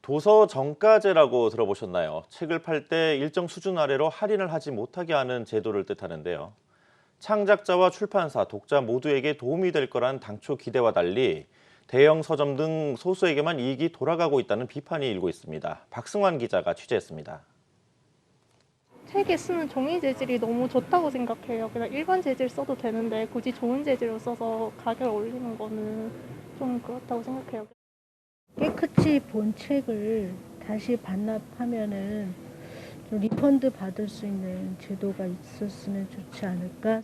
도서 정가제라고 들어보셨나요? 책을 팔 때 일정 수준 아래로 할인을 하지 못하게 하는 제도를 뜻하는데요. 창작자와 출판사, 독자 모두에게 도움이 될 거란 당초 기대와 달리 대형 서점 등 소수에게만 이익이 돌아가고 있다는 비판이 일고 있습니다. 박승환 기자가 취재했습니다. 책에 쓰는 종이 재질이 너무 좋다고 생각해요. 그냥 일반 재질 써도 되는데 굳이 좋은 재질을 써서 가격을 올리는 거는 좀 그렇다고 생각해요. 깨끗이 본 책을 다시 반납하면은 좀 리펀드 받을 수 있는 제도가 있었으면 좋지 않을까.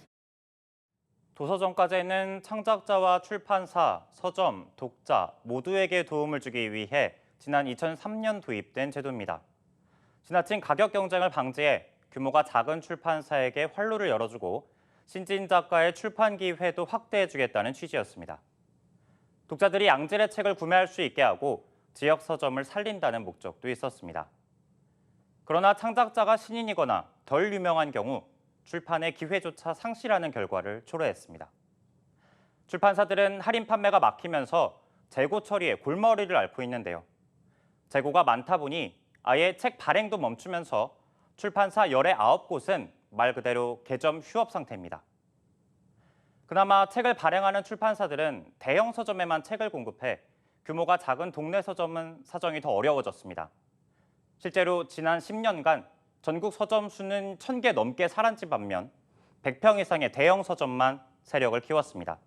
도서정가제는 창작자와 출판사, 서점, 독자 모두에게 도움을 주기 위해 지난 2003년 도입된 제도입니다. 지나친 가격 경쟁을 방지해 규모가 작은 출판사에게 활로를 열어주고 신진 작가의 출판 기회도 확대해주겠다는 취지였습니다. 독자들이 양질의 책을 구매할 수 있게 하고 지역 서점을 살린다는 목적도 있었습니다. 그러나 창작자가 신인이거나 덜 유명한 경우 출판의 기회조차 상실하는 결과를 초래했습니다. 출판사들은 할인 판매가 막히면서 재고 처리에 골머리를 앓고 있는데요. 재고가 많다 보니 아예 책 발행도 멈추면서 출판사 19곳은 말 그대로 개점 휴업 상태입니다. 그나마 책을 발행하는 출판사들은 대형 서점에만 책을 공급해 규모가 작은 동네 서점은 사정이 더 어려워졌습니다. 실제로 지난 10년간 전국 서점 수는 1,000개 넘게 사라진 반면 100평 이상의 대형 서점만 세력을 키웠습니다.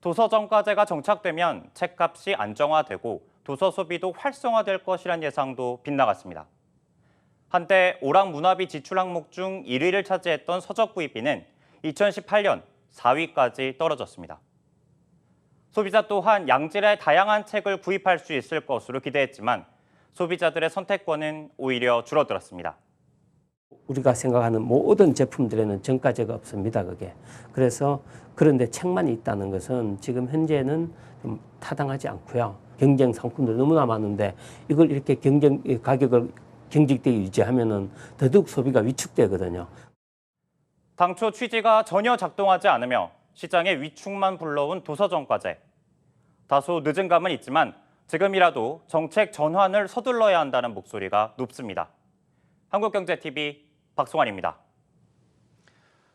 도서정가제가 정착되면 책값이 안정화되고 도서 소비도 활성화될 것이란 예상도 빗나갔습니다. 한때 오락문화비 지출 항목 중 1위를 차지했던 서적 구입비는 2018년 4위까지 떨어졌습니다. 소비자 또한 양질의 다양한 책을 구입할 수 있을 것으로 기대했지만 소비자들의 선택권은 오히려 줄어들었습니다. 우리가 생각하는 모든 제품들에는 정가제가 없습니다. 그게. 그래서 그런데 책만 있다는 것은 지금 현재는 좀 타당하지 않고요. 경쟁 상품들 너무나 많은데 이걸 이렇게 가격을 경직되게 유지하면은 더더욱 소비가 위축되거든요. 당초 취지가 전혀 작동하지 않으며 시장에 위축만 불러온 도서정가제. 다소 늦은 감은 있지만 지금이라도 정책 전환을 서둘러야 한다는 목소리가 높습니다. 한국경제TV 박승환입니다.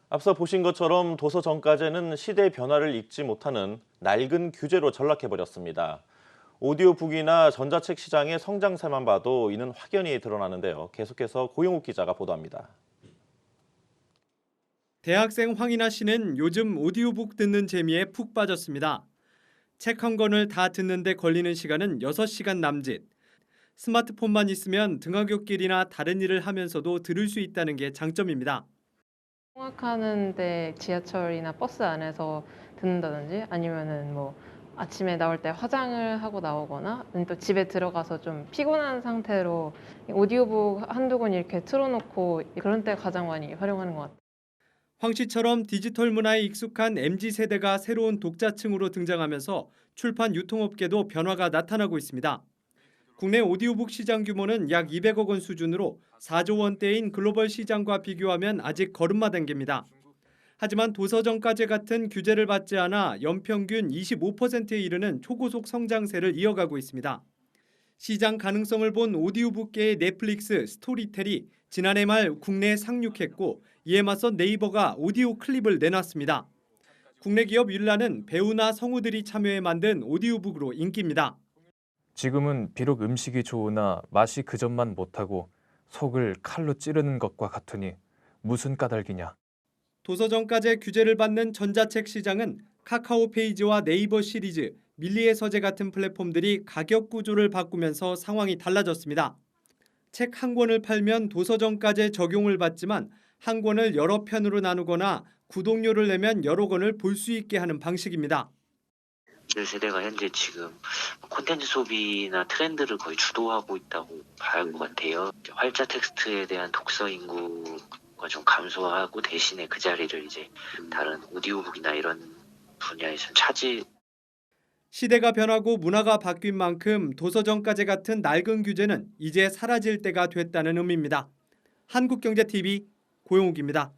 앞서 보신 것처럼 도서정가제는 시대 변화를 읽지 못하는 낡은 규제로 전락해버렸습니다. 오디오북이나 전자책 시장의 성장세만 봐도 이는 확연히 드러나는데요. 계속해서 고용욱 기자가 보도합니다. 대학생 황인아 씨는 요즘 오디오북 듣는 재미에 푹 빠졌습니다. 책 한 권을 다 듣는데 걸리는 시간은 6시간 남짓. 스마트폰만 있으면 등하굣길이나 다른 일을 하면서도 들을 수 있다는 게 장점입니다. 통학하는데 지하철이나 버스 안에서 듣는다든지 아니면은 뭐 아침에 나올 때 화장을 하고 나오거나 또 집에 들어가서 좀 피곤한 상태로 오디오북 한두 권 이렇게 틀어놓고 그런 때 가장 많이 활용하는 것 같아요. 황 씨처럼 디지털 문화에 익숙한 MZ세대가 새로운 독자층으로 등장하면서 출판 유통업계도 변화가 나타나고 있습니다. 국내 오디오북 시장 규모는 약 200억 원 수준으로 4조 원대인 글로벌 시장과 비교하면 아직 걸음마 단계입니다. 하지만 도서정가제 같은 규제를 받지 않아 연평균 25%에 이르는 초고속 성장세를 이어가고 있습니다. 시장 가능성을 본 오디오북계의 넷플릭스, 스토리텔이 지난해 말 국내에 상륙했고 이에 맞서 네이버가 오디오 클립을 내놨습니다. 국내 기업 윌라는 배우나 성우들이 참여해 만든 오디오북으로 인기입니다. 지금은 비록 음식이 좋으나 맛이 그 점만 못하고 속을 칼로 찌르는 것과 같으니 무슨 까닭이냐. 도서정가제 규제를 받는 전자책 시장은 카카오 페이지와 네이버 시리즈, 밀리의 서재 같은 플랫폼들이 가격 구조를 바꾸면서 상황이 달라졌습니다. 책 한 권을 팔면 도서정가제 적용을 받지만 한 권을 여러 편으로 나누거나 구독료를 내면 여러 권을 볼 수 있게 하는 방식입니다. 이 세대가 현재 지금 콘텐츠 소비나 트렌드를 거의 주도하고 있다고 봐야 할 것 같아요. 활자 텍스트에 대한 독서 인구가 좀 감소하고 대신에 그 자리를 이제 다른 오디오북이나 이런 분야에서 차지. 시대가 변하고 문화가 바뀐 만큼 도서정가제 같은 낡은 규제는 이제 사라질 때가 됐다는 의미입니다. 한국경제TV 고용욱입니다.